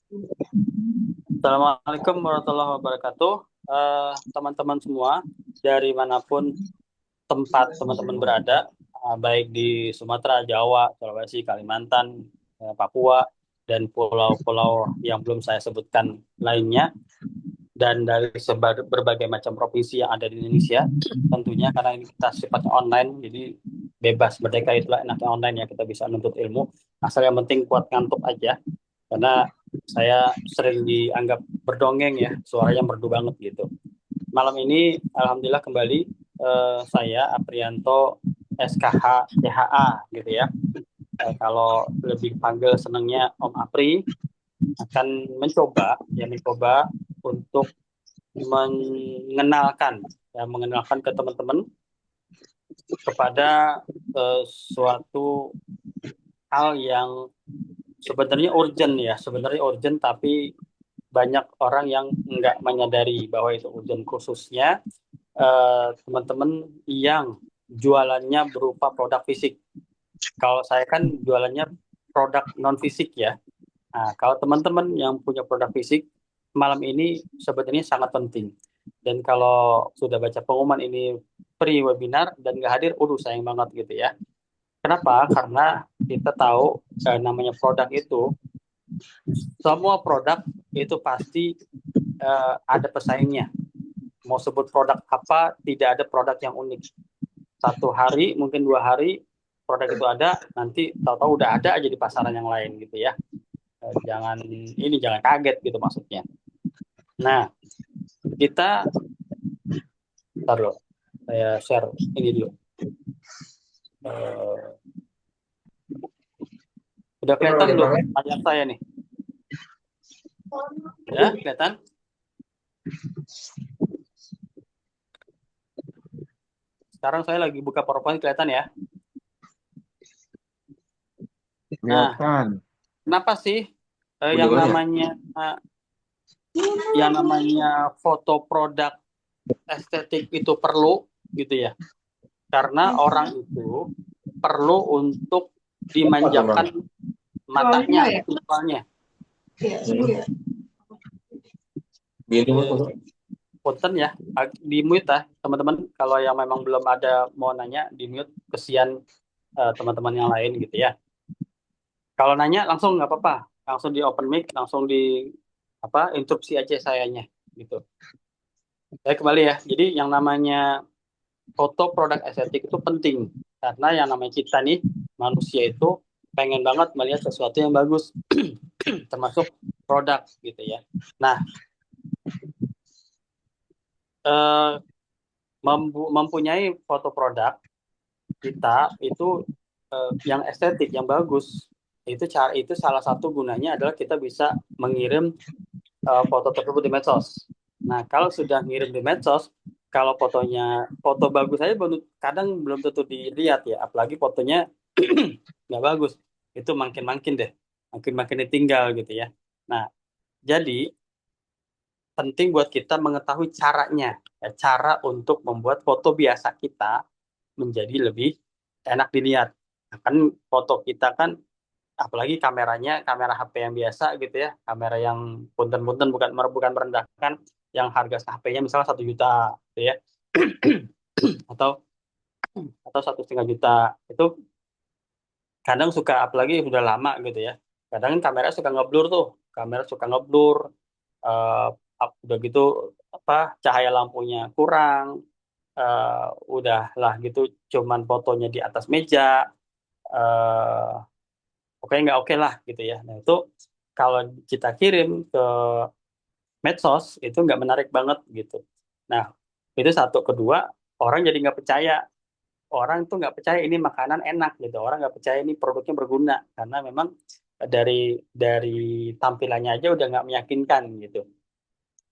Assalamualaikum warahmatullahi wabarakatuh. Teman-teman semua, dari manapun tempat teman-teman berada, baik di Sumatera, Jawa, Sulawesi, Kalimantan, Papua, dan pulau-pulau yang belum saya sebutkan lainnya, dan dari berbagai macam provinsi yang ada di Indonesia, tentunya karena ini kita sifatnya online, jadi bebas merdeka itulah enaknya online ya, kita bisa nuntut ilmu, asal yang penting kuat ngantuk aja, karena saya sering dianggap berdongeng ya, suaranya merdu banget gitu. Malam ini alhamdulillah kembali saya Aprianto SKH CHA gitu ya. Kalau lebih panggil senangnya Om Apri akan mencoba untuk mengenalkan ke teman-teman kepada suatu hal yang sebenarnya urgent tapi banyak orang yang nggak menyadari bahwa itu urgent, khususnya teman-teman yang jualannya berupa produk fisik. Kalau saya kan jualannya produk non fisik ya. Nah, kalau teman-teman yang punya produk fisik, malam ini sebenarnya sangat penting. Dan kalau sudah baca pengumuman ini free webinar dan nggak hadir, sayang banget gitu ya. Kenapa? Karena kita tahu namanya produk itu, semua produk itu pasti ada pesaingnya. Mau sebut produk apa, tidak ada produk yang unik. Satu hari, mungkin 2 hari, produk itu ada, nanti tahu-tahu udah ada aja di pasaran yang lain gitu ya. Jangan kaget gitu maksudnya. Nah, kita taruh saya share ini dulu. Eh, udah kelihatan belum layar saya nih? Udah kelihatan? Sekarang saya lagi buka PowerPoint, kelihatan ya. Nah, Kelihatan. kenapa sih eh, Udah yang banyak. namanya eh, yang namanya foto produk estetik itu perlu gitu ya? Karena orang itu perlu untuk Apa tuh, Bang? dimanjakan matanya, visualnya. Minum apa, Eh, Bang? Punten ya, di mute ya teman-teman. Kalau yang memang belum ada mau nanya, di mute, kesian teman-teman yang lain gitu ya. Kalau nanya langsung nggak apa-apa, langsung di open mic, langsung di apa interupsi aja sayanya gitu. Saya kembali ya. Jadi yang namanya foto produk estetik itu penting karena yang namanya kita nih manusia itu pengen banget melihat sesuatu yang bagus, termasuk produk gitu ya. Nah, eh, mempunyai foto produk kita itu yang estetik, yang bagus, itu salah satu gunanya adalah kita bisa mengirim foto tersebut di medsos. Nah, kalau sudah ngirim di medsos, kalau foto bagus saya kadang belum tentu dilihat ya, apalagi fotonya nggak bagus, itu makin-makin deh, makin-makin ditinggal gitu ya. Nah, jadi penting buat kita mengetahui caranya, ya, cara untuk membuat foto biasa kita menjadi lebih enak dilihat. Nah, kan foto kita kan, apalagi kameranya kamera HP yang biasa gitu ya, kamera yang punten-punten, bukan merendahkan, yang harga HP-nya misalnya 1 juta gitu ya, atau 1,5 juta, itu kadang suka, apalagi udah lama gitu ya, kadang kan kamera suka ngeblur tuh, kamera suka ngeblur, eh, udah gitu apa, cahaya lampunya kurang, eh, udahlah gitu, cuman fotonya di atas meja, eh, oke nggak oke lah gitu ya. Nah itu kalau kita kirim ke medsos itu nggak menarik banget gitu. Nah itu satu. Kedua, orang jadi nggak percaya. Orang tuh nggak percaya ini makanan enak gitu. Orang nggak percaya ini produknya berguna karena memang dari dari tampilannya aja udah nggak meyakinkan gitu.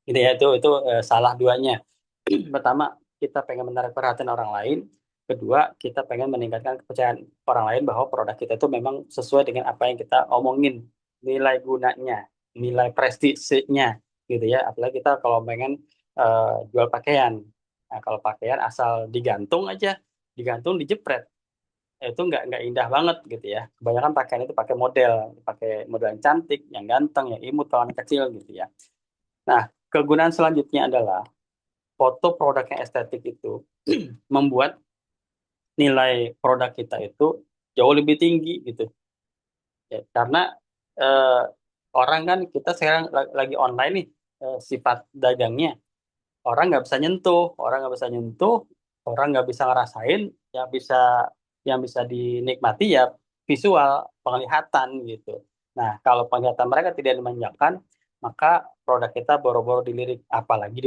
Gitu ya, itu salah duanya. Pertama, kita pengen menarik perhatian orang lain. Kedua, kita pengen meningkatkan kepercayaan orang lain bahwa produk kita itu memang sesuai dengan apa yang kita omongin, nilai gunanya, nilai prestisenya, gitu ya. Apalagi kita kalau pengen jual pakaian. Nah, kalau pakaian asal digantung aja, digantung, dijepret, itu nggak indah banget gitu ya. Kebanyakan pakaian itu pakai model yang cantik, yang ganteng, yang imut kalau anak kecil gitu ya. Nah, kegunaan selanjutnya adalah foto produk yang estetik itu membuat nilai produk kita itu jauh lebih tinggi gitu. Ya, karena eh, orang kan kita sekarang lagi online nih, sifat dagangnya orang nggak bisa nyentuh, orang nggak bisa ngerasain, yang bisa yang bisa dinikmati ya visual, penglihatan gitu. Nah, kalau penglihatan mereka tidak dimanjakan, maka produk kita boro-boro dilirik, apalagi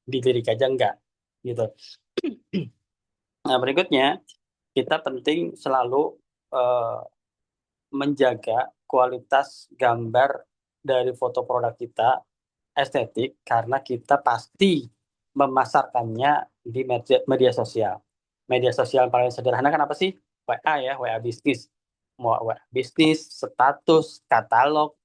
dilirik aja enggak gitu. Nah, berikutnya kita penting selalu eh, menjaga kualitas gambar dari foto produk kita estetik karena kita pasti memasarkannya di media sosial. Media sosial yang paling sederhana kan apa sih? WA ya, WA bisnis. Mau WA bisnis, status, katalog,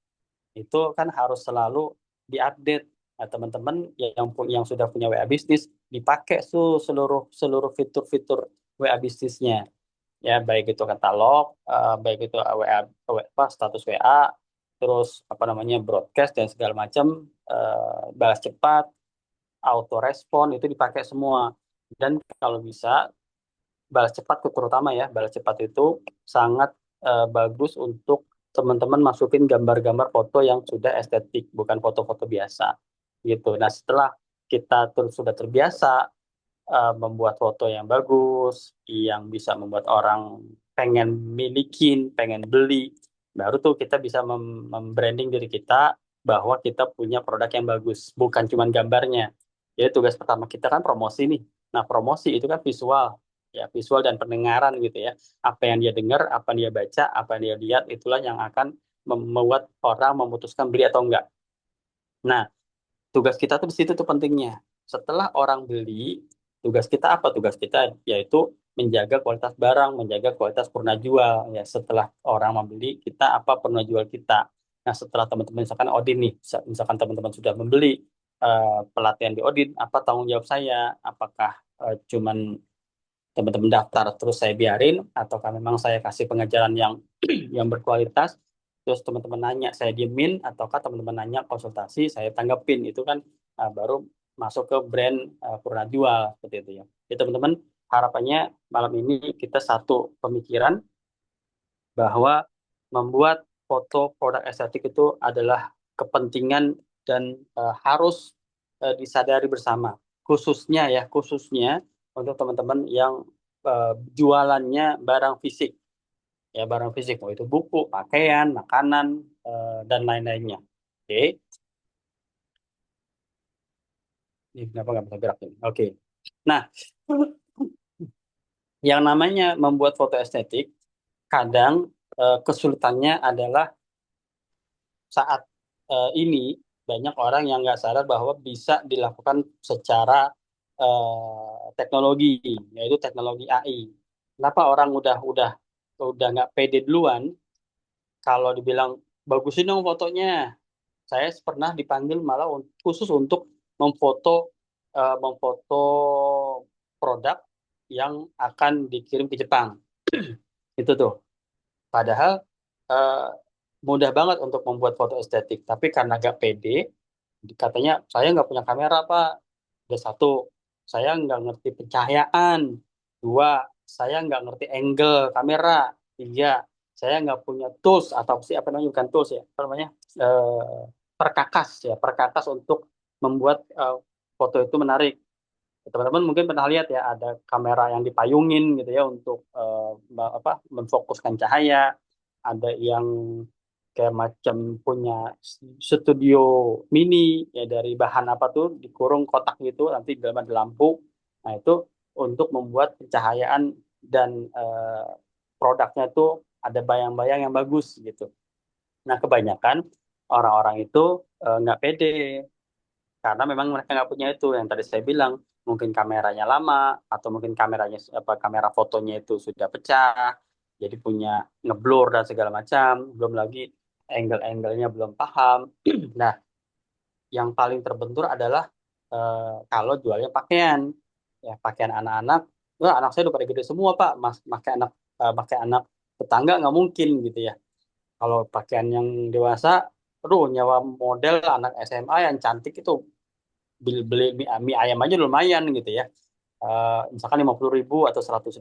itu kan harus selalu diupdate. Nah, teman-teman yang sudah punya WA bisnis dipakai seluruh seluruh fitur-fitur WA bisnisnya, ya baik itu katalog, baik itu WA, status WA, terus apa namanya broadcast dan segala macam, balas cepat, auto respon itu dipakai semua. Dan kalau bisa balas cepat terutama ya, balas cepat itu sangat bagus untuk teman-teman masukin gambar-gambar foto yang sudah estetik, bukan foto-foto biasa gitu. Nah, setelah kita sudah terbiasa membuat foto yang bagus, yang bisa membuat orang pengen milikin, pengen beli, baru tuh kita bisa membranding diri kita bahwa kita punya produk yang bagus, bukan cuma gambarnya. Jadi tugas pertama kita kan promosi nih. Nah, promosi itu kan visual, ya visual dan pendengaran gitu ya. Apa yang dia dengar, apa yang dia baca, apa yang dia lihat, itulah yang akan membuat orang memutuskan beli atau enggak. Nah, tugas kita tuh di situ tuh pentingnya. Setelah orang beli, tugas kita apa? Tugas kita yaitu menjaga kualitas barang, menjaga kualitas purna jual. Ya, setelah orang membeli, kita apa purna jual kita. Nah, setelah teman-teman misalkan Odin nih, misalkan teman-teman sudah membeli pelatihan di Odin, apa tanggung jawab saya? Apakah cuman teman-teman daftar terus saya biarin, ataukah memang saya kasih pengajaran yang yang berkualitas, terus teman-teman nanya saya diemin, ataukah teman-teman nanya konsultasi saya tanggapin, itu kan baru masuk ke brand Purna Jual seperti itu ya. Jadi teman-teman, harapannya malam ini kita satu pemikiran bahwa membuat foto produk estetik itu adalah kepentingan dan harus disadari bersama, khususnya untuk teman-teman yang jualannya barang fisik, ya barang fisik, mau itu buku, pakaian, makanan, dan lain-lainnya. Oke, ini kenapa nggak bisa gerak ini? Oke, nah yang namanya membuat foto estetik kadang kesulitannya adalah saat ini banyak orang yang nggak sadar bahwa bisa dilakukan secara teknologi, yaitu teknologi AI. Kenapa orang udah nggak pede duluan kalau dibilang bagusin dong fotonya? Saya pernah dipanggil malah khusus untuk memfoto memfoto produk yang akan dikirim ke Jepang. Itu tuh. Padahal eh, mudah banget untuk membuat foto estetik, tapi karena gak pede, katanya saya nggak punya kamera Pak. Ada satu, saya nggak ngerti pencahayaan. Dua, saya nggak ngerti angle kamera. Tiga, saya nggak punya tools atau sih apa namanya, bukan tools ya, apa namanya, perkakas ya, perkakas untuk membuat foto itu menarik. Teman-teman mungkin pernah lihat ya, ada kamera yang dipayungin gitu ya untuk apa, memfokuskan cahaya. Ada yang kayak macam punya studio mini ya, dari bahan apa tuh, dikurung kotak gitu, nanti di dalam ada lampu. Nah, itu untuk membuat pencahayaan dan produknya itu ada bayang-bayang yang bagus gitu. Nah, kebanyakan orang-orang itu nggak pede karena memang mereka nggak punya itu yang tadi saya bilang, mungkin kameranya lama, atau mungkin kameranya apa, kamera fotonya itu sudah pecah, jadi punya ngeblur dan segala macam, belum lagi angle-angle-nya belum paham. Nah, yang paling terbentur adalah kalau jualnya pakaian, ya pakaian anak-anak. Wah, anak saya udah pada gede semua Pak, mas pakai anak pakai anak tetangga nggak mungkin gitu ya. Kalau pakaian yang dewasa, aduh nyawa model anak SMA yang cantik itu beli mie ayam aja lumayan gitu ya. Misalkan 50.000 atau 100.000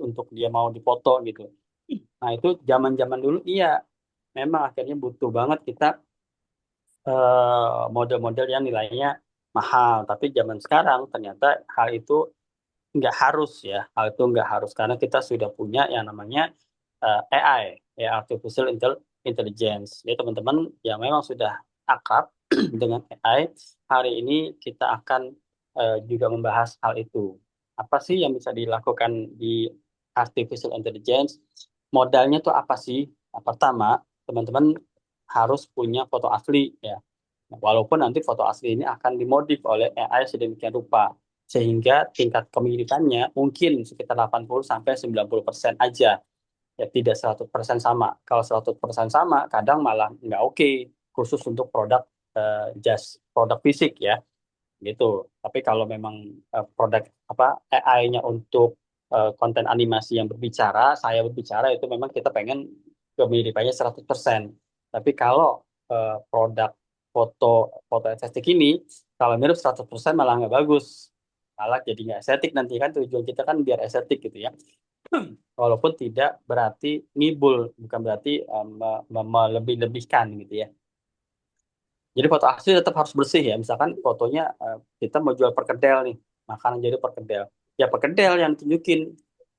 untuk dia mau dipoto gitu. Nah itu zaman-zaman dulu iya, memang akhirnya butuh banget kita model-model yang nilainya mahal. Tapi zaman sekarang ternyata hal itu nggak harus ya. Hal itu nggak harus karena kita sudah punya yang namanya AI, ya Artificial Intelligence. Jadi teman-teman yang memang sudah akrab dengan AI, hari ini kita akan juga membahas hal itu. Apa sih yang bisa dilakukan di Artificial Intelligence? Modalnya tuh apa sih? Nah, pertama, teman-teman harus punya foto asli ya. Nah, walaupun nanti foto asli ini akan dimodif oleh AI sedemikian rupa sehingga tingkat kemiripannya mungkin sekitar 80 sampai 90% aja. Ya tidak 100% sama. Kalau 100% sama kadang malah nggak oke khusus untuk produk just produk fisik ya gitu. Tapi kalau memang produk apa AI-nya untuk konten animasi yang berbicara, saya berbicara itu memang kita pengen kemiripannya 100%. Tapi kalau produk foto foto estetik ini kalau mirip 100% malah nggak bagus. Malah jadi nggak estetik nanti kan tujuan kita kan biar estetik gitu ya. Walaupun tidak berarti ngibul, bukan berarti melebih-lebihkan gitu ya. Jadi foto asli tetap harus bersih ya. Misalkan fotonya kita mau jual perkedel nih, makanan jadi perkedel. Ya perkedel yang tunjukin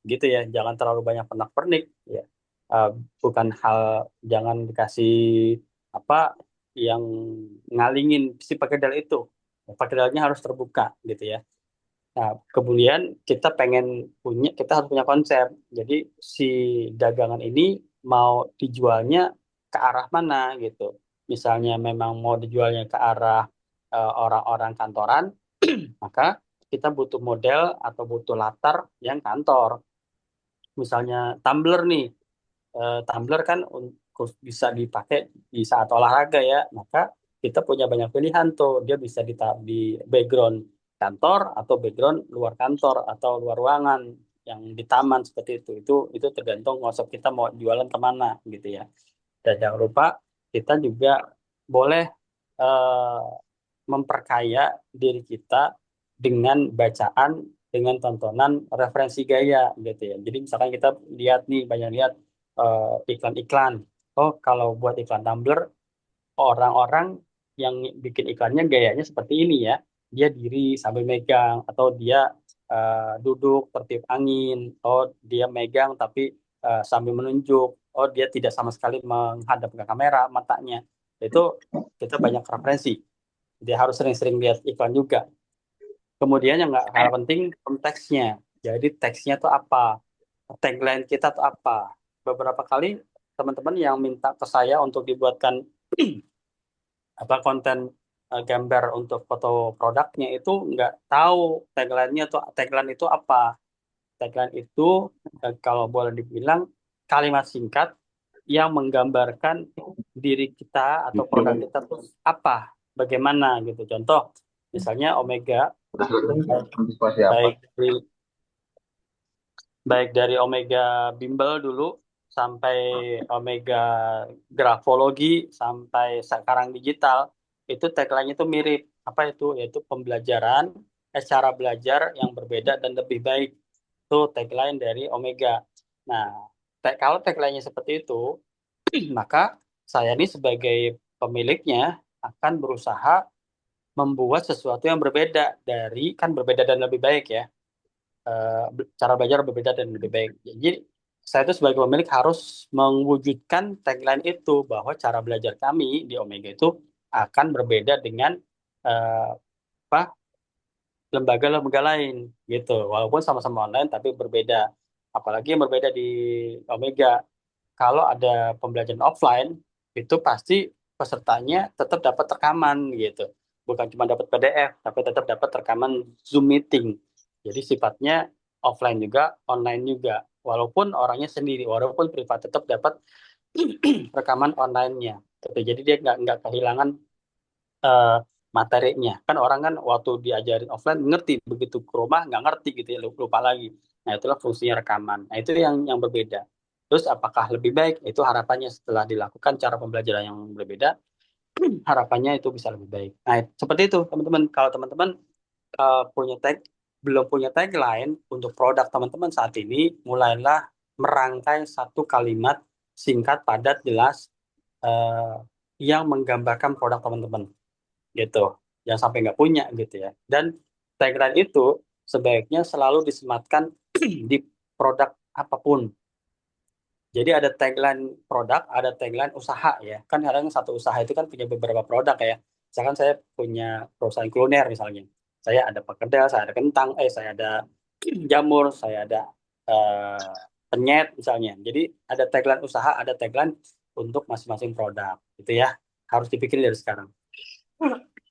gitu ya. Jangan terlalu banyak pernak-pernik ya. Eh, Bukan hal jangan dikasih apa yang ngalingin si perkedel itu. Perkedelnya harus terbuka gitu ya. Nah, kemudian kita harus punya konsep. Jadi si dagangan ini mau dijualnya ke arah mana gitu. Misalnya memang mau dijualnya ke arah orang-orang kantoran, maka kita butuh model atau butuh latar yang kantor. Misalnya tumbler nih, tumbler kan bisa dipakai di saat olahraga ya, maka kita punya banyak pilihan tuh. Dia bisa di background kantor atau background luar kantor atau luar ruangan yang di taman seperti itu. Itu tergantung konsep kita mau jualan kemana gitu ya. Dan jangan lupa kita juga boleh eh, memperkaya diri kita dengan bacaan, dengan tontonan referensi gaya gitu ya. Jadi misalkan kita lihat nih banyak lihat iklan-iklan. Oh, kalau buat iklan tumbler, orang-orang yang bikin iklannya gayanya seperti ini ya. Dia diri sambil megang atau dia duduk tertiup angin. Oh, dia megang tapi sambil menunjuk. Oh, dia tidak sama sekali menghadap ke kamera matanya. Itu kita banyak referensi. Dia harus sering-sering lihat iklan juga. Kemudian yang nggak kalah penting konteksnya. Jadi teksnya tuh apa? Tagline kita tuh apa? Beberapa kali teman-teman yang minta ke saya untuk dibuatkan apa konten gambar untuk foto produknya itu nggak tahu tagline itu apa. Tagline itu kalau boleh dibilang kalimat singkat yang menggambarkan diri kita atau produk kita tuh apa, bagaimana gitu. Contoh, misalnya Omega Antisipasi apa? baik dari Omega Bimbel dulu sampai Omega Grafologi sampai sekarang digital itu tagline itu mirip apa itu yaitu pembelajaran cara belajar yang berbeda dan lebih baik itu tagline dari Omega. Nah, kalau tagline-nya seperti itu maka saya ini sebagai pemiliknya akan berusaha membuat sesuatu yang berbeda kan berbeda dan lebih baik ya. Cara belajar berbeda dan lebih baik. Jadi saya itu sebagai pemilik harus mewujudkan tagline itu bahwa cara belajar kami di Omega itu akan berbeda dengan eh, apa lembaga-lembaga lain gitu. Walaupun sama-sama online tapi berbeda. Apalagi yang berbeda di Omega. Kalau ada pembelajaran offline itu pasti pesertanya tetap dapat rekaman gitu. Bukan cuma dapat PDF, tapi tetap dapat rekaman Zoom meeting. Jadi sifatnya offline juga, online juga. Walaupun orangnya sendiri, walaupun privat tetap dapat rekaman online-nya. Gitu. Jadi dia nggak kehilangan eh, materinya. Kan orang kan waktu diajarin offline ngerti, begitu ke rumah nggak ngerti gitu ya, lupa lagi. Nah, itulah fungsinya rekaman. Nah, itu yang berbeda. Terus apakah lebih baik? Itu harapannya setelah dilakukan cara pembelajaran yang berbeda, harapannya itu bisa lebih baik. Nah, seperti itu, teman-teman. Kalau teman-teman punya belum punya tagline untuk produk teman-teman saat ini, mulailah merangkai satu kalimat singkat, padat, jelas yang menggambarkan produk teman-teman gitu. Jangan sampai nggak punya gitu ya. Dan tagline itu sebaiknya selalu disematkan di produk apapun. Jadi ada tagline produk, ada tagline usaha ya. Kan kadang satu usaha itu kan punya beberapa produk ya. Misalkan saya punya perusahaan kuliner misalnya. Saya ada perkedel, saya ada kentang, saya ada jamur, saya ada eh, penyet misalnya. Jadi ada tagline usaha, ada tagline untuk masing-masing produk. Itu ya. Harus dipikirin dari sekarang.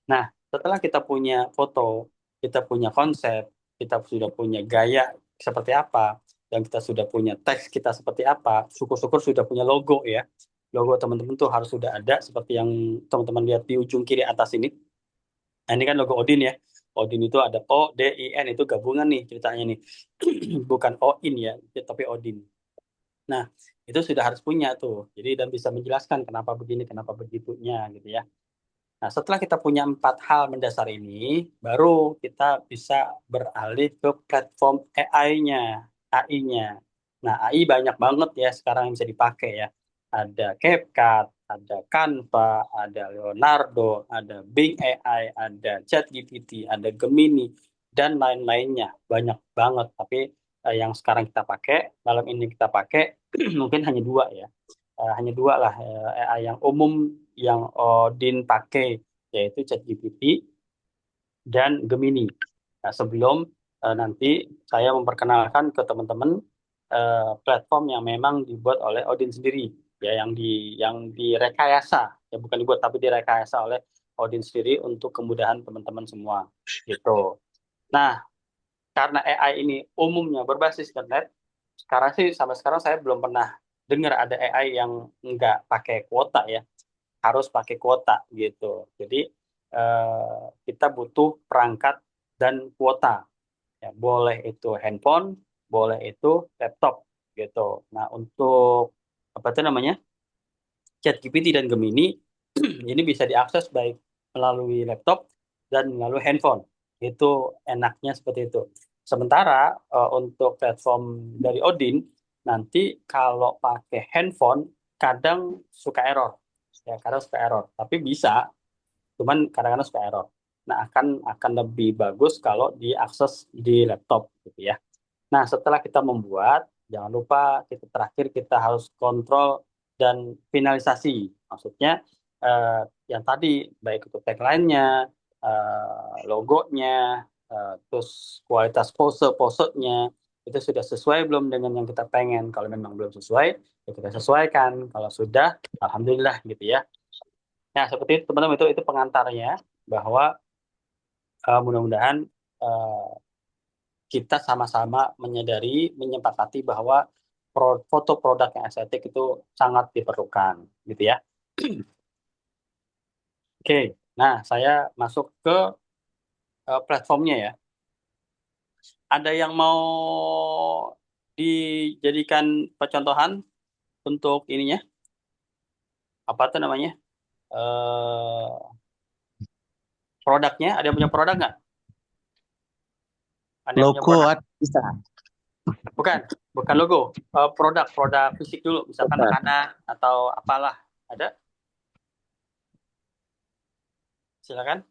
Nah, setelah kita punya foto, kita punya konsep, kita sudah punya gaya seperti apa, dan kita sudah punya teks kita seperti apa, syukur-syukur sudah punya logo ya. Logo teman-teman tuh harus sudah ada seperti yang teman-teman lihat di ujung kiri atas ini. Nah, ini kan logo Odin ya. Odin itu ada O, D, I, N, itu gabungan nih ceritanya nih. Bukan Oin ya, tapi Odin. Nah, itu sudah harus punya tuh. Jadi dan bisa menjelaskan kenapa begini, kenapa begitunya gitu ya. Nah, setelah kita punya empat hal mendasar ini, baru kita bisa beralih ke platform AI-nya, AI-nya. Nah, AI banyak banget ya sekarang yang bisa dipakai ya. Ada CapCut, ada Canva, ada Leonardo, ada Bing AI, ada ChatGPT, ada Gemini, dan lain-lainnya. Banyak banget. Tapi yang sekarang kita pakai, malam ini kita pakai, mungkin hanya dua ya. Hanya dua lah AI yang umum yang Odin pakai, yaitu ChatGPT dan Gemini. Nah, sebelum nanti saya memperkenalkan ke teman-teman platform yang memang dibuat oleh Odin sendiri, ya yang direkayasa, ya bukan dibuat tapi direkayasa oleh Odin sendiri untuk kemudahan teman-teman semua, gitu. Nah, karena AI ini umumnya berbasis internet, sekarang sih sampai sekarang saya belum pernah dengar ada AI yang nggak pakai kuota ya, harus pakai kuota gitu. Jadi kita butuh perangkat dan kuota. Ya, boleh itu handphone, boleh itu laptop gitu. Nah, untuk apa itu namanya? ChatGPT dan Gemini ini bisa diakses baik melalui laptop dan melalui handphone. Itu enaknya seperti itu. Sementara untuk platform dari Odin, nanti kalau pakai handphone kadang suka error. Ya, kadang suka error. Tapi bisa, cuman kadang-kadang suka error. Nah, akan lebih bagus kalau diakses di laptop gitu ya. Nah, setelah kita membuat, jangan lupa terakhir kita harus kontrol dan finalisasi. Maksudnya eh, yang tadi baik itu tagline-nya, logonya, terus kualitas posenya itu sudah sesuai belum dengan yang kita pengen. Kalau memang belum sesuai, ya kita sesuaikan. Kalau sudah, alhamdulillah gitu ya. Nah, seperti itu teman-teman, itu pengantarnya bahwa mudah-mudahan eh, kita sama-sama menyadari, menyepakati bahwa foto produk yang estetik itu sangat diperlukan, gitu ya. Oke, nah saya masuk ke platformnya ya. Ada yang mau dijadikan percontohan untuk ininya? Apa tuh namanya? Produknya, ada yang punya produk nggak? Ada yang punya Logo produk? bisa. Bukan, bukan logo. Produk fisik dulu, misalkan Bisa. makanan atau apalah. Ada? Silakan.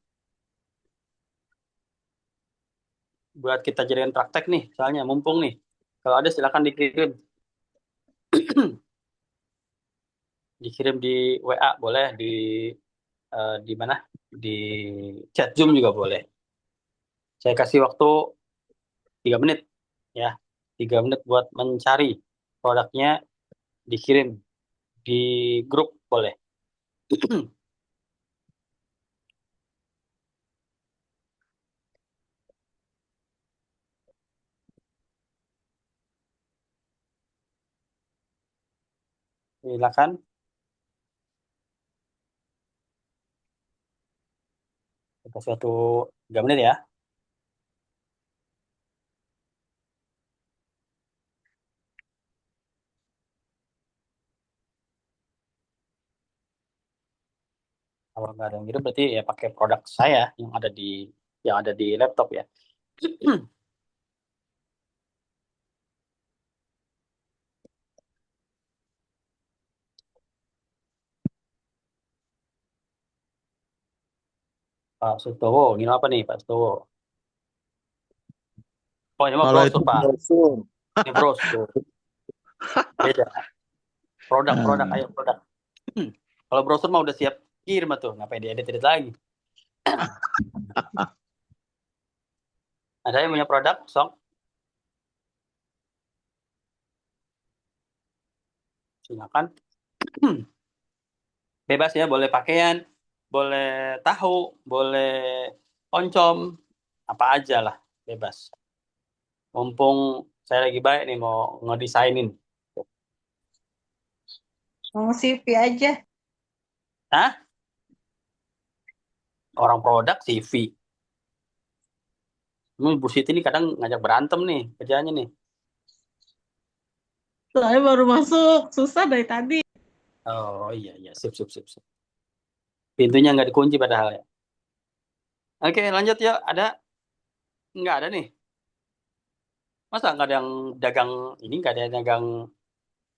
Buat kita jadikan praktek nih, soalnya mumpung nih. Kalau ada silakan dikirim, dikirim di WA boleh, di mana? Di chat Zoom juga boleh. Saya kasih waktu 3 menit ya, 3 menit buat mencari produknya, dikirim di grup boleh. Silakan. Saya kasih waktu 3 menit ya. nggak ada yang ngirim berarti ya pakai produk saya yang ada di laptop ya. Pak Sutowo, ini apa nih Pak Sutowo? Oh ini mah Kalau itu brosur Pak, brosur. ini brosur. Beda. Produk, Hmm. ayo produk. Kalau brosur mah udah siap kirim tuh, ngapain diedit-edit lagi? Ada yang punya produk, sok silakan. Bebas ya, boleh pakaian, boleh tahu, boleh oncom, apa aja lah, bebas. Mumpung saya lagi baik nih mau ngedesainin. Mau CV aja. Hah? Orang produk CV. Bu Siti ini kadang ngajak berantem nih kerjanya nih. Soalnya baru masuk, susah dari tadi. Oh iya iya, sip sip sip sip. Pintunya nggak dikunci padahal ya. Oke lanjut yuk. Ada nggak ada nih? Masa nggak ada yang dagang ini nggak ada yang dagang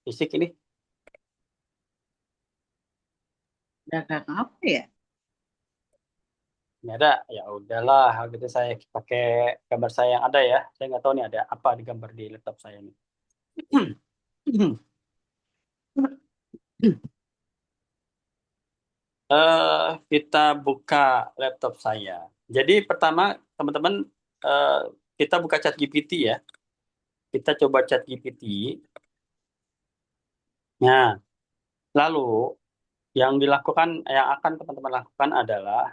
fisik ini? Dagang apa ya? Nggak ada. Ya udahlah, kalau gitu saya pakai gambar saya yang ada ya. Saya nggak tahu nih ada apa di gambar di laptop saya nih. Kita buka laptop saya. Jadi pertama teman-teman eh, kita buka chat GPT ya. Kita coba chat GPT. Nah, lalu yang dilakukan, yang akan teman-teman lakukan adalah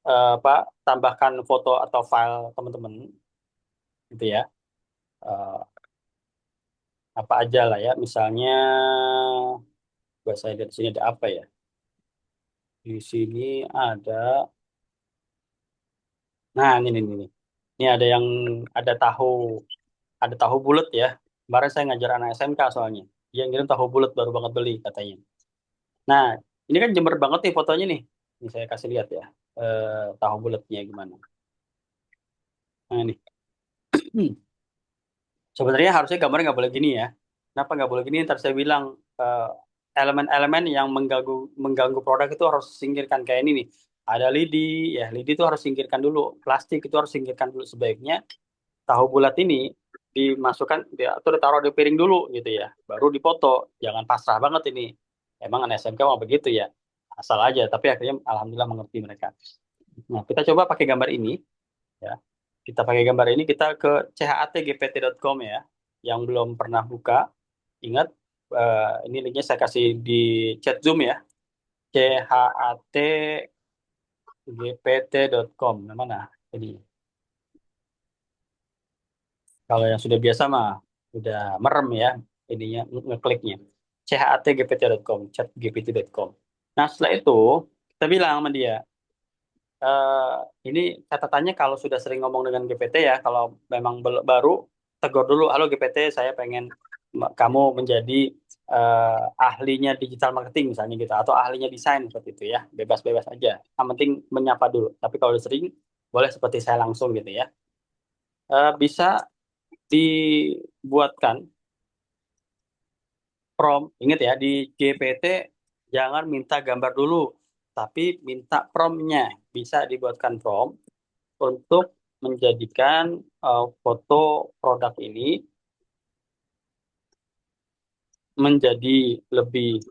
apa? Tambahkan foto atau file teman-teman, gitu ya. Eh, apa aja lah ya. Misalnya, buat saya lihat di sini ada apa ya? Di sini ada, nah ini. Ini ada yang ada tahu bulat ya. Kemarin saya ngajar anak SMK soalnya. Dia ngirim tahu bulat baru banget beli katanya. Nah, ini kan jember banget nih fotonya nih. Ini saya kasih lihat ya. Tahu bulatnya gimana. Nah ini. Sebenarnya harusnya gambarnya nggak boleh gini ya. Kenapa nggak boleh gini? Ntar saya bilang eh, elemen-elemen yang mengganggu mengganggu produk itu harus singkirkan kayak ini nih. Ada lidi, ya lidi itu harus singkirkan dulu. Plastik itu harus singkirkan dulu sebaiknya. Tahu bulat ini dimasukkan atau ditaruh di piring dulu gitu ya. Baru dipoto. Jangan pasrah banget ini. Emang anak SMK mau begitu ya. Asal aja. Tapi akhirnya alhamdulillah mengerti mereka. Nah, kita coba pakai gambar ini ya. Kita pakai gambar ini kita ke chatgpt.com ya. Yang belum pernah buka, ingat ini linknya saya kasih di chat Zoom ya. chatgpt.com. Nah, mana? Ini. Kalau yang sudah biasa mah udah merem ya ininya ngekliknya. chatgpt.com, chatgpt.com. Nah, setelah itu kita bilang sama dia, eh, ini catatannya kalau sudah sering ngomong dengan GPT ya, kalau memang baru tegur dulu, halo GPT, saya pengen kamu menjadi ahlinya digital marketing misalnya gitu, atau ahlinya desain seperti itu ya, bebas-bebas aja. Yang penting menyapa dulu. Tapi kalau udah sering, boleh seperti saya langsung gitu ya. Bisa dibuatkan prompt. Ingat ya, di GPT jangan minta gambar dulu, tapi minta promptnya. Bisa dibuatkan prompt untuk menjadikan foto produk ini menjadi lebih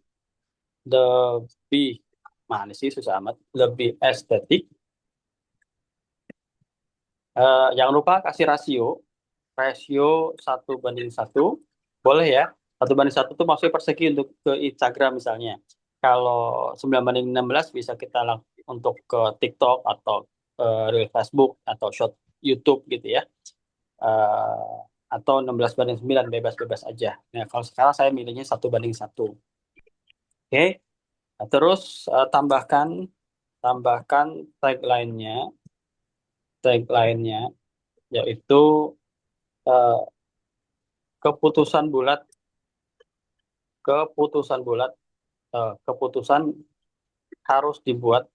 lebih mana sih susah amat lebih estetik. Jangan lupa kasih rasio 1:1 boleh ya. 1:1 tuh maksudnya persegi untuk ke Instagram misalnya. Kalau 9:16 bisa kita untuk ke TikTok atau Reel Facebook atau Short YouTube gitu ya. eh, atau 16:9 bebas-bebas aja. Nah, kalau sekarang saya milihnya 1:1. Oke. Nah, terus tambahkan tambahkan tagline-nya yaitu eh, keputusan bulat keputusan bulat keputusan harus dibuat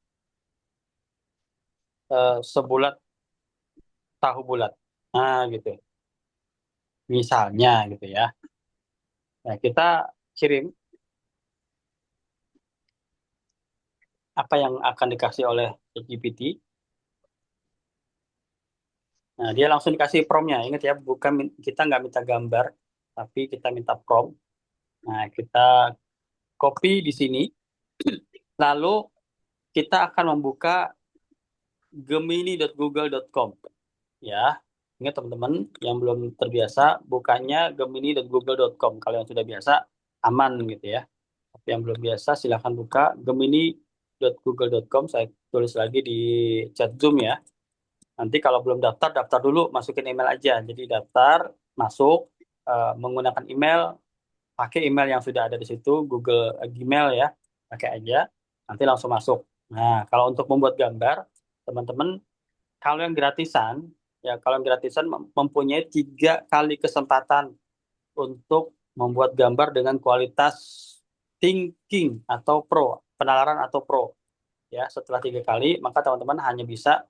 sebulat tahu bulat. Nah, gitu. Misalnya gitu ya. Nah, kita kirim apa yang akan dikasih oleh ChatGPT. Nah, dia langsung dikasih prompt-nya. Ingat ya, bukan kita nggak minta gambar, tapi kita minta prompt. Nah, kita copy di sini. Lalu kita akan membuka gemini.google.com. Ya, ingat teman-teman yang belum terbiasa, bukanya gemini.google.com. Kalau yang sudah biasa, aman gitu ya. Tapi yang belum biasa, silahkan buka gemini.google.com. Saya tulis lagi di chat Zoom ya. Nanti kalau belum daftar, daftar dulu, masukin email aja. Jadi daftar, masuk, menggunakan email, pakai email yang sudah ada di situ, Google Gmail ya, pakai aja, nanti langsung masuk. Nah, kalau untuk membuat gambar, teman-teman, kalau yang gratisan, ya kalau yang gratisan mempunyai 3 kali kesempatan untuk membuat gambar dengan kualitas thinking atau pro, penalaran atau pro. Ya, setelah 3 kali, maka teman-teman hanya bisa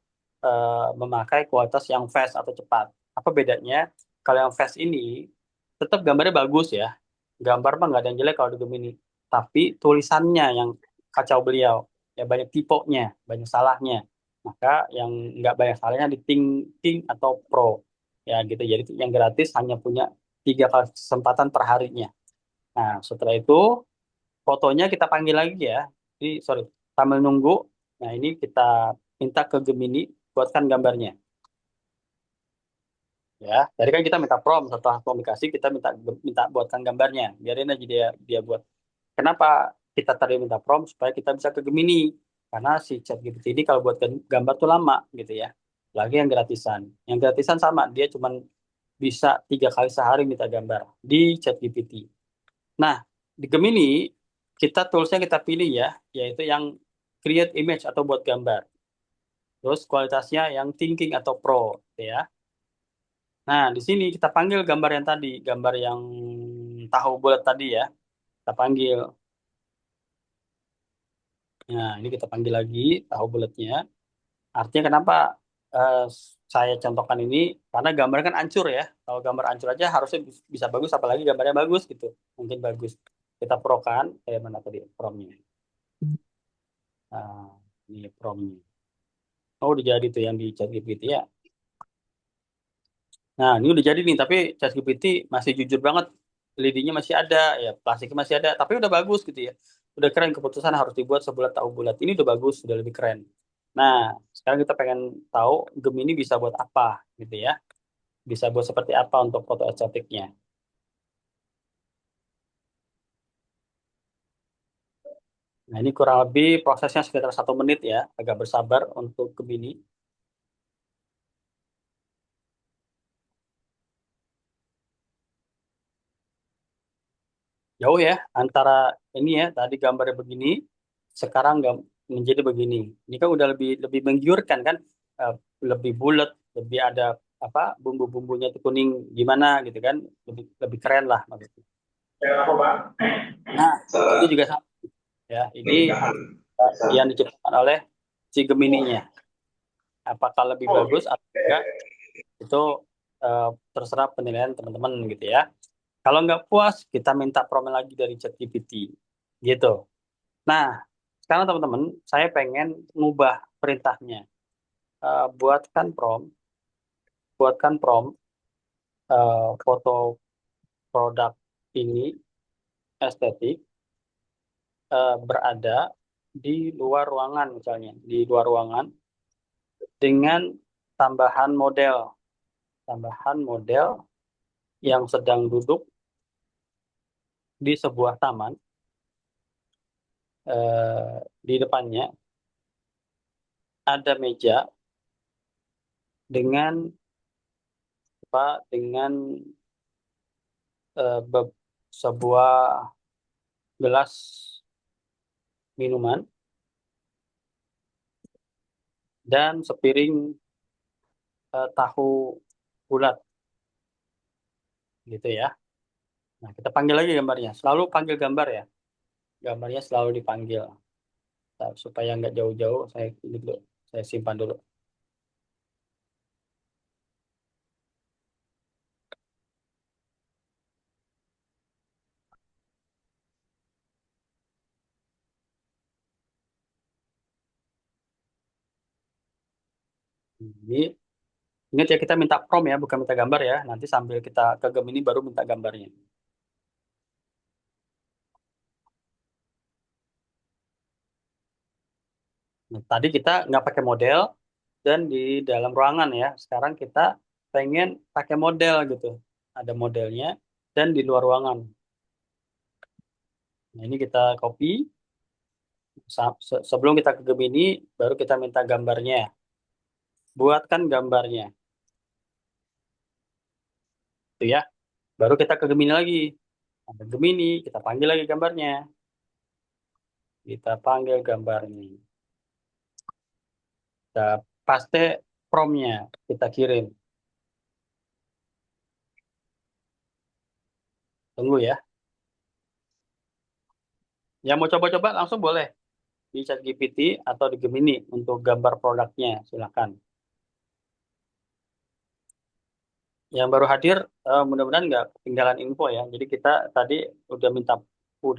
memakai kualitas yang fast atau cepat. Apa bedanya? Kalau yang fast ini tetap gambarnya bagus ya. Gambar mah nggak ada yang jelek kalau di Gemini. Tapi tulisannya yang kacau beliau. Ya banyak tipenya, banyak salahnya. Maka yang nggak banyak salahnya di Think atau Pro. Ya gitu. Jadi yang gratis hanya punya 3 kali kesempatan per harinya. Nah, setelah itu fotonya kita panggil lagi ya. Jadi, sorry, sambil nunggu. Nah, ini kita minta ke Gemini buatkan gambarnya. Ya, tadi kan kita minta prompt, setelah komunikasi kita minta minta buatkan gambarnya. Biarin aja dia dia buat. Kenapa kita tadi minta prompt supaya kita bisa ke Gemini? Karena si ChatGPT ini kalau buat gambar tuh lama gitu ya. Lagi yang gratisan. Yang gratisan sama, dia cuma bisa 3 kali sehari minta gambar di ChatGPT. Nah, di Gemini kita toolsnya kita pilih ya, yaitu yang create image atau buat gambar. Terus kualitasnya yang thinking atau pro, gitu ya. Nah, di sini kita panggil gambar yang tadi, gambar yang tahu bulat tadi ya. Kita panggil. Nah, ini kita panggil lagi tahu bulatnya. Artinya kenapa eh, saya contohkan ini? Karena gambar kan hancur ya. Kalau gambar hancur aja harusnya bisa bagus, apalagi gambarnya bagus gitu. Mungkin bagus. Kita pro kan, mana tadi promnya. Nah, ini promnya. Oh, udah jadi tuh yang di ChatGPT ya. Nah, ini udah jadi nih, tapi ChatGPT masih jujur banget. Leadingnya masih ada, ya plastiknya masih ada, tapi udah bagus gitu ya. Udah keren, keputusan harus dibuat sebulat tahu bulat. Ini udah bagus, udah lebih keren. Nah, sekarang kita pengen tahu Gemini bisa buat apa gitu ya. Bisa buat seperti apa untuk foto estetiknya. Nah, ini kurang lebih prosesnya sekitar 1 menit ya. Agak bersabar untuk Gemini. Jauh ya antara ini ya, tadi gambarnya begini, sekarang menjadi begini. Ini kan udah lebih lebih menggiurkan kan. Eh, lebih bulat, lebih ada apa bumbu-bumbunya itu kuning gimana gitu kan, lebih lebih keren lah maksudnya. Nah, ini juga sama ya. Ini yang diciptakan oleh si Gemininya. Apakah lebih bagus atau enggak, itu terserah penilaian teman-teman gitu ya. Kalau nggak puas, kita minta prompt lagi dari ChatGPT gitu. Nah, sekarang teman-teman, saya pengen ngubah perintahnya. Buatkan prompt, foto produk ini estetik, berada di luar ruangan misalnya, di luar ruangan dengan tambahan model yang sedang duduk di sebuah taman, di depannya ada meja dengan dengan sebuah gelas minuman dan sepiring tahu bulat gitu ya. Nah, kita panggil lagi gambarnya. Selalu panggil gambar ya. Gambarnya selalu dipanggil. Nah, supaya nggak jauh-jauh, saya ini dulu, saya simpan dulu. Jadi ingat ya, kita minta prom ya, bukan minta gambar ya. Nanti sambil kita ke Gemini baru minta gambarnya. Nah, tadi kita nggak pakai model dan di dalam ruangan ya. Sekarang kita pengen pakai model gitu. Ada modelnya dan di luar ruangan. Nah, ini kita copy. Sebelum kita ke Gemini, baru kita minta gambarnya. Buatkan gambarnya. Itu ya. Baru kita ke Gemini lagi. Ada Gemini, kita panggil lagi gambarnya. Kita panggil gambarnya. Kita paste promnya. Kita kirim. Tunggu ya. Yang mau coba-coba langsung boleh di ChatGPT atau di Gemini untuk gambar produknya. Silakan. Yang baru hadir, mudah-mudahan nggak ketinggalan info ya. Jadi kita tadi udah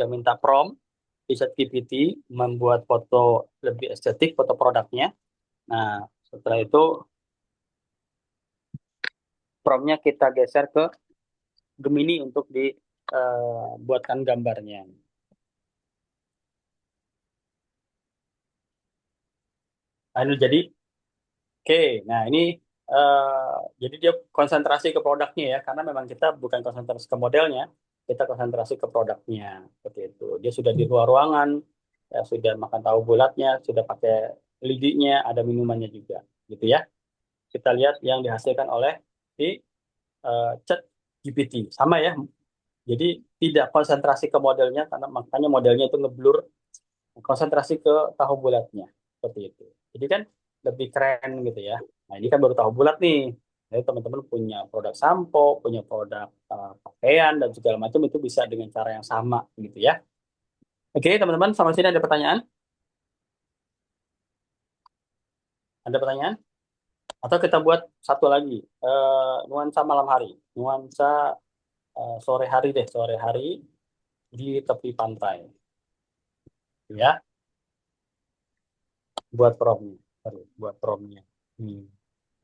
minta prompt di ChatGPT membuat foto lebih estetik, foto produknya. Nah, setelah itu promptnya kita geser ke Gemini untuk dibuatkan gambarnya. Nah, ini jadi, oke. Nah, ini jadi dia konsentrasi ke produknya ya, karena memang kita bukan konsentrasi ke modelnya, kita konsentrasi ke produknya. Seperti itu. Dia sudah di luar ruangan, ya, sudah makan tahu bulatnya, sudah pakai lidinya, ada minumannya juga, gitu ya. Kita lihat yang dihasilkan oleh di chat GPT. Sama ya, jadi tidak konsentrasi ke modelnya, karena makanya modelnya itu ngeblur, konsentrasi ke tahu bulatnya. Seperti itu. Jadi kan lebih keren gitu ya. Nah, ini kan baru tahu bulat nih. Jadi teman-teman punya produk sampo, punya produk pakaian dan segala macam itu bisa dengan cara yang sama gitu ya. Oke, teman-teman, sampai sini ada pertanyaan? Ada pertanyaan? Atau kita buat satu lagi, nuansa malam hari, nuansa sore hari deh, sore hari di tepi pantai, ya, buat promnya, sorry, buat promnya. Hmm.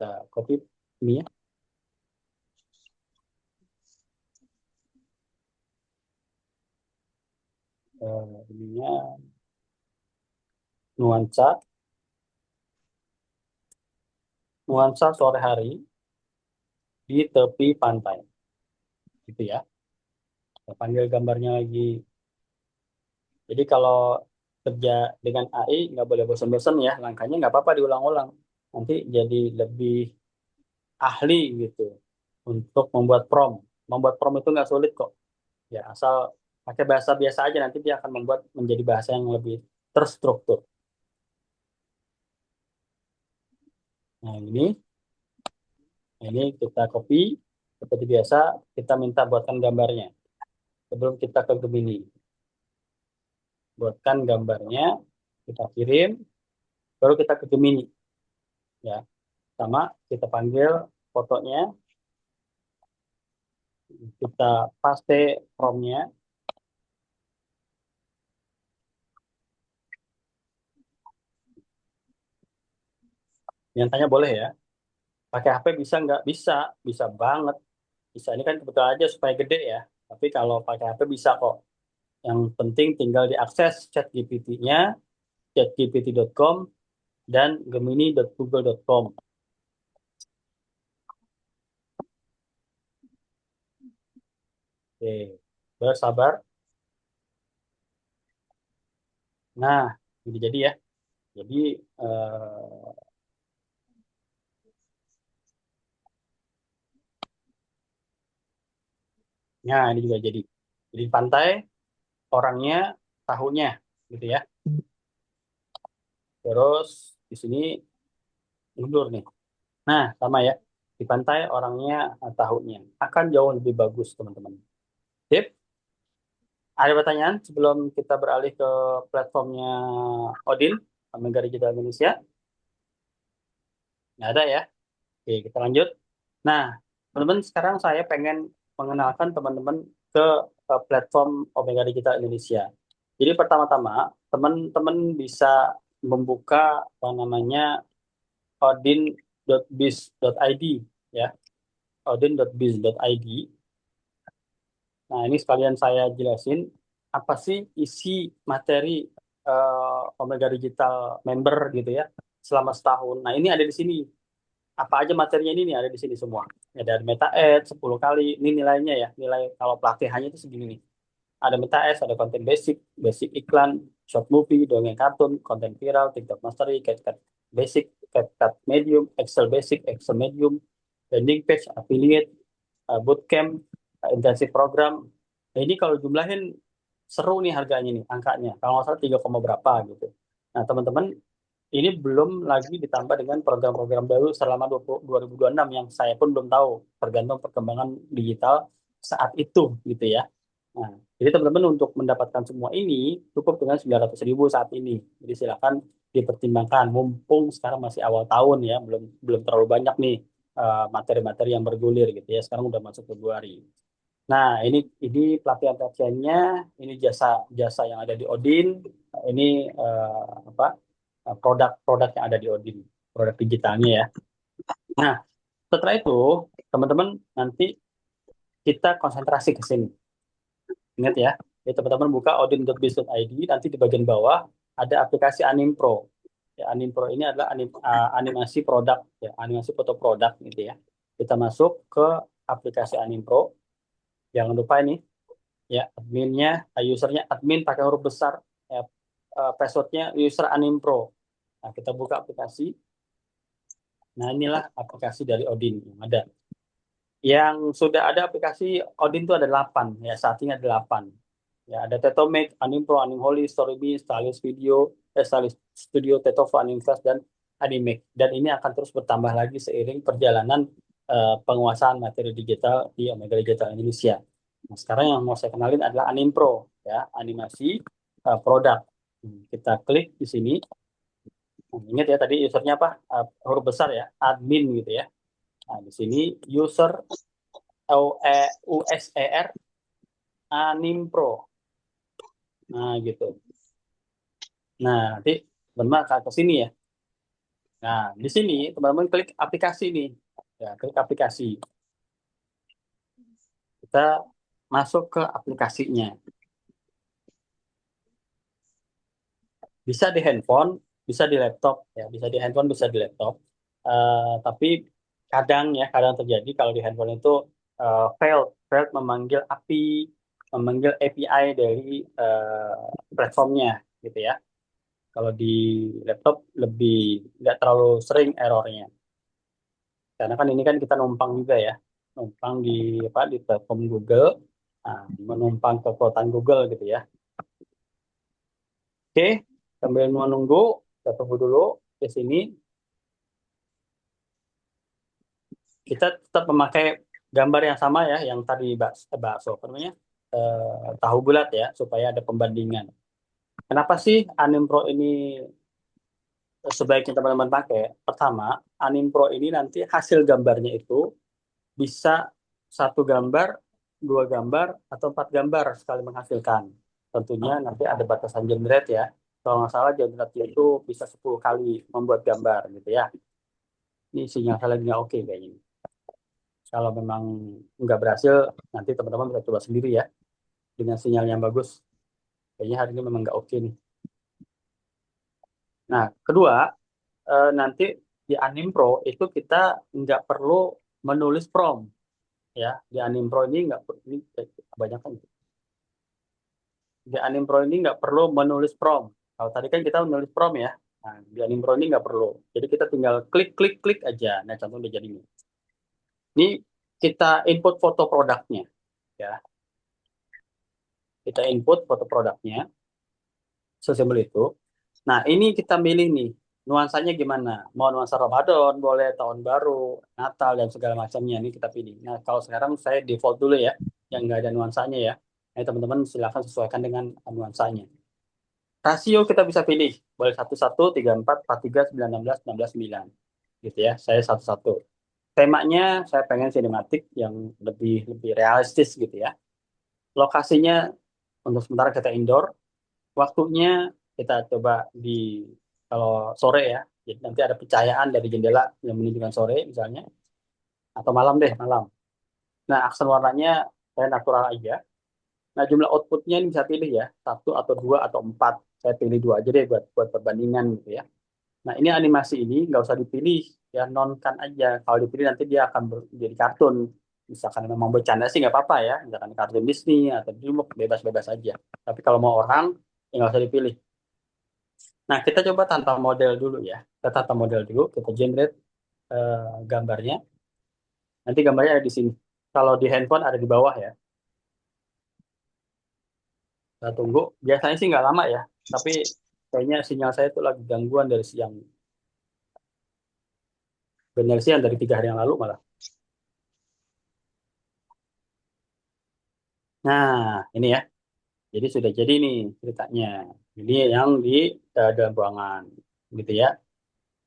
Kita copy ini ya, ininya nuansa, nuansa sore hari di tepi pantai, gitu ya. Kita panggil gambarnya lagi. Jadi kalau kerja dengan AI nggak boleh bosan-bosan ya, langkahnya nggak apa-apa diulang-ulang. Nanti jadi lebih ahli gitu untuk membuat prompt. Membuat prompt itu nggak sulit kok. Ya asal pakai bahasa biasa aja, nanti dia akan membuat menjadi bahasa yang lebih terstruktur. Nah ini kita copy seperti biasa, kita minta buatkan gambarnya. Sebelum kita ke Gemini, buatkan gambarnya, kita kirim, baru kita ke Gemini. Ya, sama kita panggil fotonya, kita paste promnya. Yang tanya boleh ya, pakai HP bisa nggak? Bisa, bisa banget. Bisa, ini kan kebetulan aja supaya gede ya. Tapi kalau pakai HP bisa kok. Yang penting tinggal diakses chat GPT-nya, chatgpt.com dan gemini.google.com. Oke, bersabar. Nah, ini jadi ya. Jadi, nah ini juga jadi. Jadi pantai, orangnya, tahunnya, gitu ya. Terus di sini mundur nih. Nah, sama ya. Di pantai orangnya, tahunnya. Akan jauh lebih bagus, teman-teman. Sip. Ada pertanyaan sebelum kita beralih ke platformnya Odin, Omega Digital Indonesia? Nggak ada ya? Oke, kita lanjut. Nah, teman-teman, sekarang saya pengen mengenalkan teman-teman ke platform Omega Digital Indonesia. Jadi pertama-tama, teman-teman bisa membuka apa namanya odin.biz.id ya, odin.biz.id. Nah, ini sekalian saya jelasin apa sih isi materi Omega Digital member gitu ya selama setahun. Nah, ini ada di sini. Apa aja materinya ini nih ada di sini semua. Ada meta ads 10 kali. Ini nilainya ya. Nilai kalau pelatihannya itu segini nih. Ada meta ads, ada konten basic, basic iklan, short movie, dongeng kartun, konten viral, TikTok mastery, CapCut basic, CapCut medium, Excel basic, Excel medium, landing page, affiliate, bootcamp, intensif program. Nah, ini kalau jumlahin seru nih harganya nih, angkanya. Kalau nggak salah 3, berapa gitu. Nah, teman-teman, ini belum lagi ditambah dengan program-program baru selama 2026 yang saya pun belum tahu, tergantung perkembangan digital saat itu gitu ya. Nah, jadi teman-teman untuk mendapatkan semua ini cukup dengan 900.000 saat ini. Jadi silakan dipertimbangkan, mumpung sekarang masih awal tahun ya, belum belum terlalu banyak nih materi-materi yang bergulir gitu ya. Sekarang udah masuk Februari. Nah, ini pelatihan-pelatihannya, ini jasa-jasa yang ada di Odin, ini apa produk-produk yang ada di Odin, produk digitalnya ya. Nah, setelah itu teman-teman nanti kita konsentrasi ke sini. Ingat ya, jadi teman-teman buka odin.biz.id, nanti di bagian bawah ada aplikasi Animpro. Ya, Animpro ini adalah animasi produk, ya, animasi foto produk gitu ya. Kita masuk ke aplikasi Animpro. Jangan lupa ini ya adminnya, usernya admin pakai huruf besar, ya, passwordnya user Animpro. Nah, kita buka aplikasi. Nah, inilah aplikasi dari Odin yang ada. Yang sudah ada aplikasi Odin itu ada 8 ya, saat ini ada 8. Ya, ada Tetomake, Animpro, Animholy, Storybee, Stylus Video, Stylus Studio, Tetova, Animflash, dan Animake. Dan ini akan terus bertambah lagi seiring perjalanan penguasaan materi digital di Omega Digital Indonesia. Nah, sekarang yang mau saya kenalin adalah Animpro, ya, animasi produk. Kita klik di sini. Nah, ingat ya tadi usernya apa? Huruf besar ya, admin gitu ya. Nah, di sini user USER Animpro. Nah, gitu. Nah, nanti teman-teman akan ke sini ya. Nah, di sini teman-teman klik aplikasi nih. Ya, klik aplikasi. Kita masuk ke aplikasinya. Bisa di handphone, bisa di laptop, ya, bisa di handphone, bisa di laptop. Tapi kadang ya, kadang terjadi kalau di handphone itu failed memanggil API dari platformnya, gitu ya. Kalau di laptop lebih nggak terlalu sering errornya. Karena kan ini kan kita numpang juga ya, numpang di apa di platform Google, nah, menumpang ke kekuatan Google gitu ya. Oke, sambil menunggu, kita tunggu dulu di sini. Kita tetap memakai gambar yang sama ya, yang tadi bakso, apa namanya, tahu bulat ya, supaya ada pembandingan. Kenapa sih Animpro ini sebaiknya teman-teman pakai? Pertama, Animpro ini nanti hasil gambarnya itu bisa satu gambar, dua gambar, atau empat gambar sekali menghasilkan. Tentunya nanti ada batasan jam ya. Kalau nggak salah jam itu bisa 10 kali membuat gambar gitu ya. Ini sinyal saya lagi nggak oke kayaknya. Kalau memang nggak berhasil, nanti teman-teman bisa coba sendiri ya dengan sinyal yang bagus. Kayaknya hari ini memang nggak oke nih. Nah, kedua, nanti di Animpro itu kita nggak perlu menulis prompt ya. Di Animpro ini nggak perlu, ini kebanyakan. Di Animpro ini nggak perlu menulis prompt. Kalau tadi kan kita menulis prompt ya. Nah, di Animpro ini nggak perlu. Jadi kita tinggal klik klik klik aja. Nah, contoh udah jadi ini. Ini kita input foto produknya ya. Kita input foto produknya sesimpel itu. Nah, ini kita milih nih nuansanya gimana. Mau nuansa Ramadan, boleh tahun baru, Natal dan segala macamnya ini kita pilih. Nah, kalau sekarang saya default dulu ya, yang nggak ada nuansanya ya. Teman-teman silakan sesuaikan dengan nuansanya. Rasio kita bisa pilih, boleh 11, 34, 43, 9, 16, 16, 9. Gitu ya, saya 11. Temanya saya pengen sinematik yang lebih lebih realistis gitu ya. Lokasinya untuk sementara kita indoor. Waktunya kita coba di kalau sore ya. Jadi nanti ada pencahayaan dari jendela yang menunjukkan sore misalnya, atau malam deh, malam. Nah, aksen warnanya saya natural aja. Nah, jumlah outputnya ini bisa pilih ya, satu atau dua atau empat. Saya pilih dua aja deh buat buat perbandingan gitu ya. Nah, ini animasi ini nggak usah dipilih, ya nonkan aja. Kalau dipilih nanti dia akan jadi kartun. Misalkan memang bercanda sih nggak apa-apa ya, misalkan kartun Disney atau DreamWorks bebas-bebas aja. Tapi kalau mau orang, ya nggak usah dipilih. Nah, kita coba tanpa model dulu ya. Kita tanpa model dulu, kita generate gambarnya. Nanti gambarnya ada di sini. Kalau di handphone ada di bawah ya. Kita tunggu. Biasanya sih nggak lama ya, tapi kayaknya sinyal saya itu lagi gangguan dari siang. Benar sih yang dari 3 hari yang lalu malah. Nah, ini ya. Jadi sudah jadi nih ceritanya. Ini yang di dalam ruangan, gitu ya.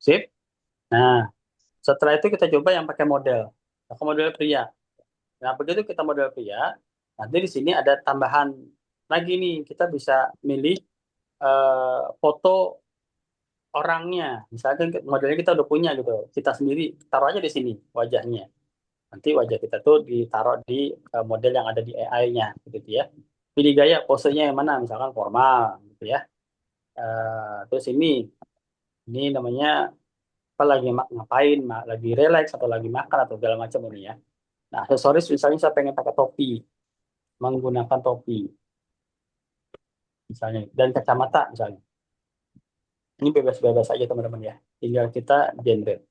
Sip. Nah, setelah itu kita coba yang pakai model. Pakai model pria. Nah, begitu kita model pria, nanti di sini ada tambahan lagi nih. Kita bisa milih foto orangnya. Misalkan modelnya kita udah punya gitu. Kita sendiri taruh aja di sini wajahnya. Nanti wajah kita tuh ditaruh di model yang ada di AI-nya, gitu ya. Pilih gaya posenya yang mana, misalkan formal, gitu ya. Terus ini namanya apa lagi ngapain, lagi relax atau lagi makan atau segala macam ini ya. Nah, aksesoris misalnya saya pengen pakai topi, menggunakan topi misalnya, dan kacamata misalnya. Ini bebas-bebas aja teman-teman ya. Tinggal kita genre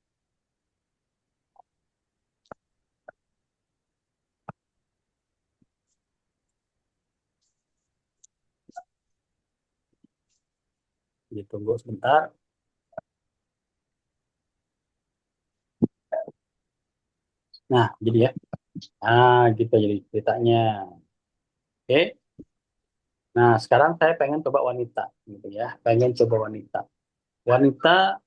ditunggu sebentar. Nah, jadi ya. Gitu jadi ceritanya. Oke. Nah, sekarang saya pengen coba wanita, gitu ya. Pengen coba wanita. Wanita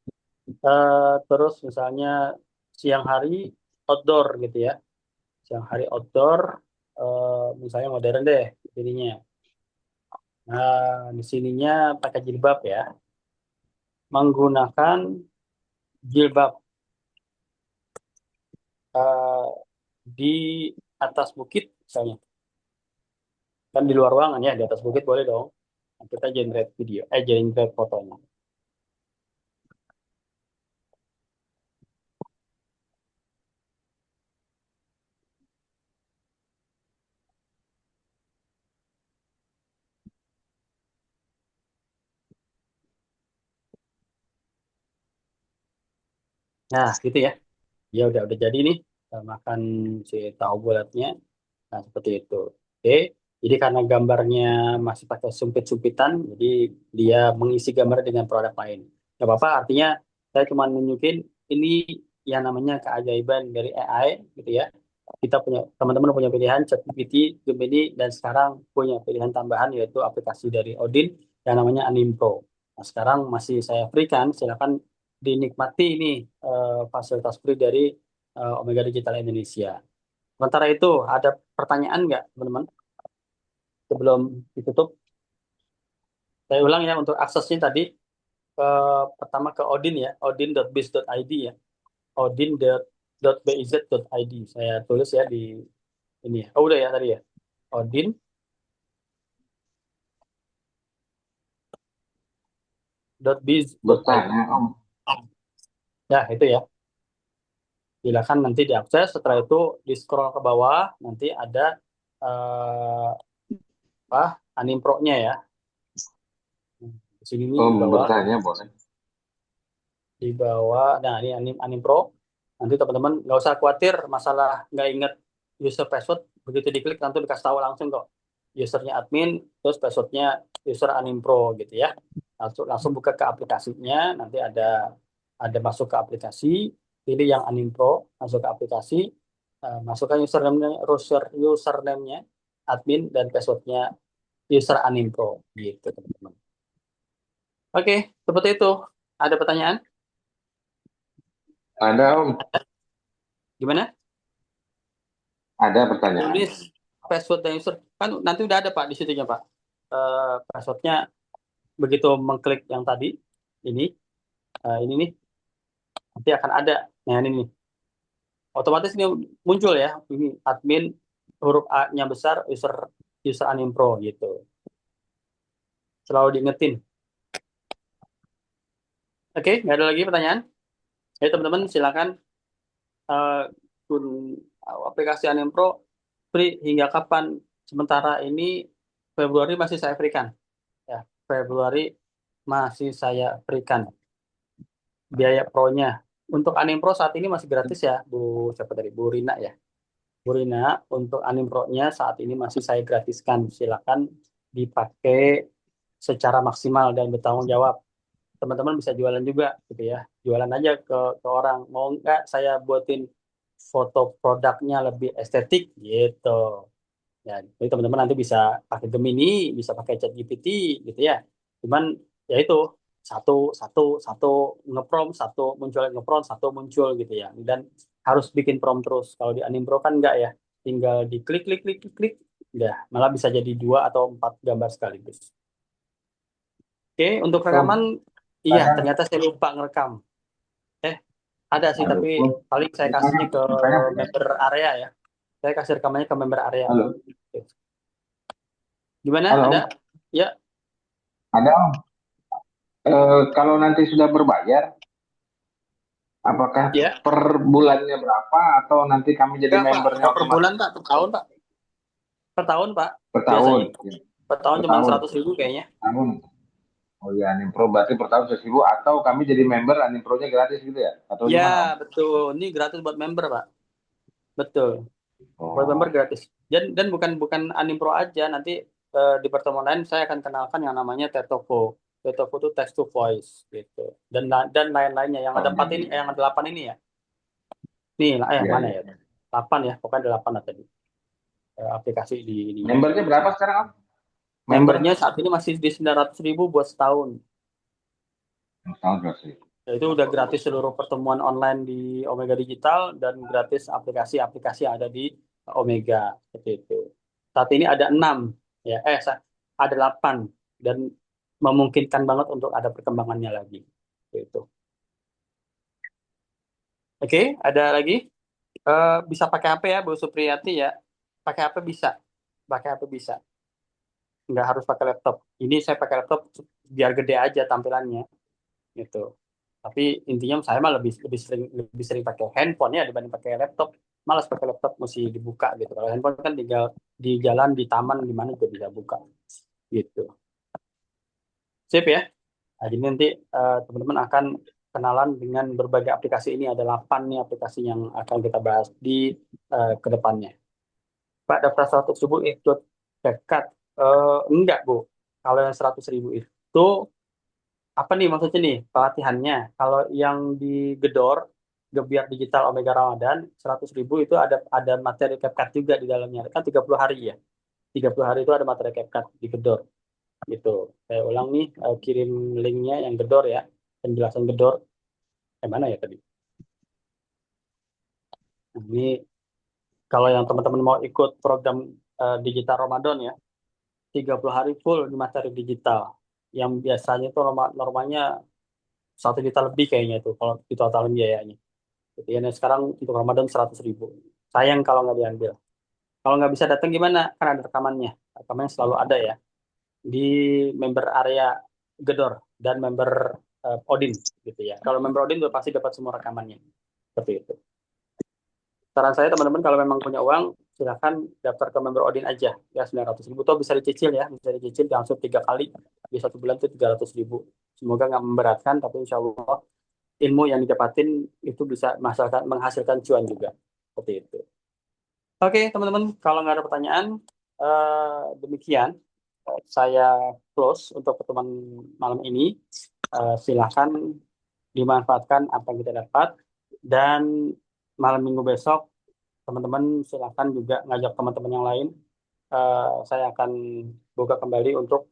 terus misalnya siang hari outdoor gitu ya. Siang hari outdoor, misalnya modern deh jadinya. Nah, di sininya pakai jilbab ya. Menggunakan jilbab eh, di atas bukit misalnya. Kan di luar ruangan ya, di atas bukit boleh dong. Nah, kita generate video, generate fotonya. Nah, gitu ya. Ya udah jadi nih. Kita makan si tahu bulatnya. Nah, seperti itu. Oke. Jadi karena gambarnya masih pakai sumpit-sumpitan, jadi dia mengisi gambar dengan produk lain. Gak apa-apa, artinya saya cuma nunjukin ini yang namanya keajaiban dari AI, gitu ya. Kita punya, teman-teman punya pilihan ChatGPT, Gemini, dan sekarang punya pilihan tambahan yaitu aplikasi dari Odin yang namanya Animpro. Nah, sekarang masih saya berikan, silakan dinikmati ini fasilitas free dari Omega Digital Indonesia. Sementara itu, ada pertanyaan nggak, teman-teman? Sebelum ditutup, saya ulang ya untuk aksesnya tadi. Pertama ke Odin ya, odin.biz.id ya, odin.biz.id. Saya tulis ya di ini ya. Oh, udah ya tadi ya. odin.biz.id. Bertanya, Om. Ya, itu ya. Silakan nanti diakses. Setelah itu di scroll ke bawah, nanti ada eh, apa? Animpro-nya ya. Di sini nih Om di bawah. bertanya boleh. Di bawah, nah ini Anim Pro. Nanti teman-teman nggak usah khawatir masalah nggak inget user password, begitu diklik nanti dikasih tahu langsung kok. Usernya admin, terus passwordnya user Anim Pro gitu ya. Langsung buka ke aplikasinya, nanti ada masuk ke aplikasi, pilih yang Anim Pro, masuk ke aplikasi, masukkan username-nya, username-nya, admin dan passwordnya user Animpro gitu teman-teman. Oke, seperti itu. Ada pertanyaan? Ada Om, Gimana? ada pertanyaan. Tulis password dan user kan nanti udah ada Pak di situnya Pak. Passwordnya begitu mengklik yang tadi ini nih nanti akan ada. Nah ini nih otomatis ini muncul ya ini admin huruf A-nya besar user user Animpro gitu. Selalu diingetin. Oke, nggak ada lagi pertanyaan? Ya teman-teman silakan eh, aplikasi Animpro free hingga kapan? Sementara ini Februari masih saya berikan. Ya, Februari masih saya berikan biaya pro-nya. Untuk Animpro saat ini masih gratis ya, Bu siapa tadi? Bu Rina ya. Bu Rina, untuk Animpro-nya saat ini masih saya gratiskan. Silakan dipakai secara maksimal dan bertanggung jawab. Teman-teman bisa jualan juga gitu ya. Jualan aja ke orang. Mau nggak saya buatin foto produknya lebih estetik gitu. Ya, jadi teman-teman nanti bisa pakai Gemini, bisa pakai ChatGPT gitu ya. Cuman ya itu satu satu satu ngeprom satu muncul ngeprom satu muncul gitu ya. Dan harus bikin prom terus. Kalau di Animpro kan enggak ya. Tinggal diklik klik klik klik klik udah malah bisa jadi 2 atau 4 gambar sekaligus. Oke, untuk Om, rekaman iya saya ternyata saya lupa ngerekam. Eh, ada sih halo, tapi Om. paling saya kasihnya ke member area ya. Saya kasih rekamannya ke member area. Halo, Gimana? halo, Ada? Om. Ya, Ada Om. Kalau nanti sudah berbayar, apakah ya. per bulannya berapa atau nanti kami jadi Enggak, Pak. membernya Enggak per otomatis bulan, Pak. Per tahun, Pak. Per tahun, Pak. per tahun? Biasanya. Per tahun Per cuma tahun, 100.000 kayaknya. tahun. Oh iya, Animpro berarti per tahun 1.000 atau kami jadi member Animpronya gratis gitu ya? Atau Ya, gimana Om? betul. Ini gratis buat member, Pak. Betul. Buat member Oh, gratis. Dan bukan bukan Animpro aja. Nanti di pertemuan lain saya akan kenalkan yang namanya Tetovo. Tetovo itu text to voice gitu. Dan lain-lainnya yang ada oh 4 ini, gitu. yang ada 8 ini ya. Nih, lah Iya, mana iya. ya? 8 ya, pokoknya 8 lah tadi. Aplikasi di ininya. Membernya berapa sekarang Om? Member? Membernya saat ini masih di 900.000 buat setahun. Setahun berarti. Ya, itu udah gratis seluruh pertemuan online di Omega Digital dan gratis aplikasi-aplikasi yang ada di Omega seperti itu. Saat ini ada 6 ya, ada 8 dan memungkinkan banget untuk ada perkembangannya lagi. Seperti itu. Oke, ada lagi? Bisa pakai HP ya, Bu Supriyati ya. Pakai HP bisa. Pakai HP bisa. Nggak harus pakai laptop. Ini saya pakai laptop biar gede aja tampilannya gitu. Tapi intinya saya mah lebih sering pakai handphone ya dibanding pakai laptop. Malas pakai laptop mesti dibuka gitu. Kalau handphone kan tinggal di jalan, di taman, di mana juga bisa buka gitu. Sip ya. Nah, jadi nanti teman-teman akan kenalan dengan berbagai aplikasi ini. Ada 8 nih aplikasi yang akan kita bahas di kedepannya. Pak, daftar 100.000 ikut dekat. Enggak, Bu. Kalau yang 100.000 itu apa nih maksudnya nih pelatihannya? Kalau yang di Gedor, Gebiar Digital Omega Ramadan, 100.000 itu ada materi CapCut juga di dalamnya. Kan 30 hari ya. 30 hari itu ada materi CapCut di Gedor. Gitu. Saya ulang nih, kirim linknya yang Gedor ya. Penjelasan Gedor. Mana ya tadi? Ini kalau yang teman-teman mau ikut program digital Ramadan ya, 30 hari full di materi digital. Yang biasanya itu normalnya 1 juta lebih kayaknya itu kalau ditotalin biayanya. Gitu ya. Nah, sekarang untuk Ramadan 100.000. Sayang kalau nggak diambil. Kalau nggak bisa datang gimana? Kan ada rekamannya. Rekamannya selalu ada ya. Di member area Gedor dan member Odin gitu ya. Kalau member Odin udah pasti dapat semua rekamannya. Seperti itu. Saran saya teman-teman kalau memang punya uang silakan daftar ke member Odin aja ya 900.000 tuh bisa dicicil ya bisa dicicil langsung 3 kali di 1 bulan tuh 300.000. Semoga nggak memberatkan tapi insya Allah ilmu yang didapatin itu bisa menghasilkan cuan juga seperti itu. Oke teman-teman kalau nggak ada pertanyaan demikian saya close untuk pertemuan malam ini. Silakan dimanfaatkan apa yang kita dapat dan malam minggu besok teman-teman silakan juga ngajak teman-teman yang lain saya akan buka kembali untuk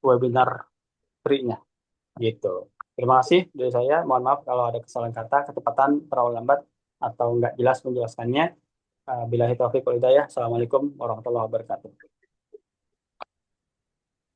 webinar free-nya gitu. Terima kasih dari saya. Mohon maaf kalau ada kesalahan kata, ketepatan, terlalu lambat atau nggak jelas menjelaskannya. Billahi taufiq wal hidayah. Assalamualaikum warahmatullahi wabarakatuh.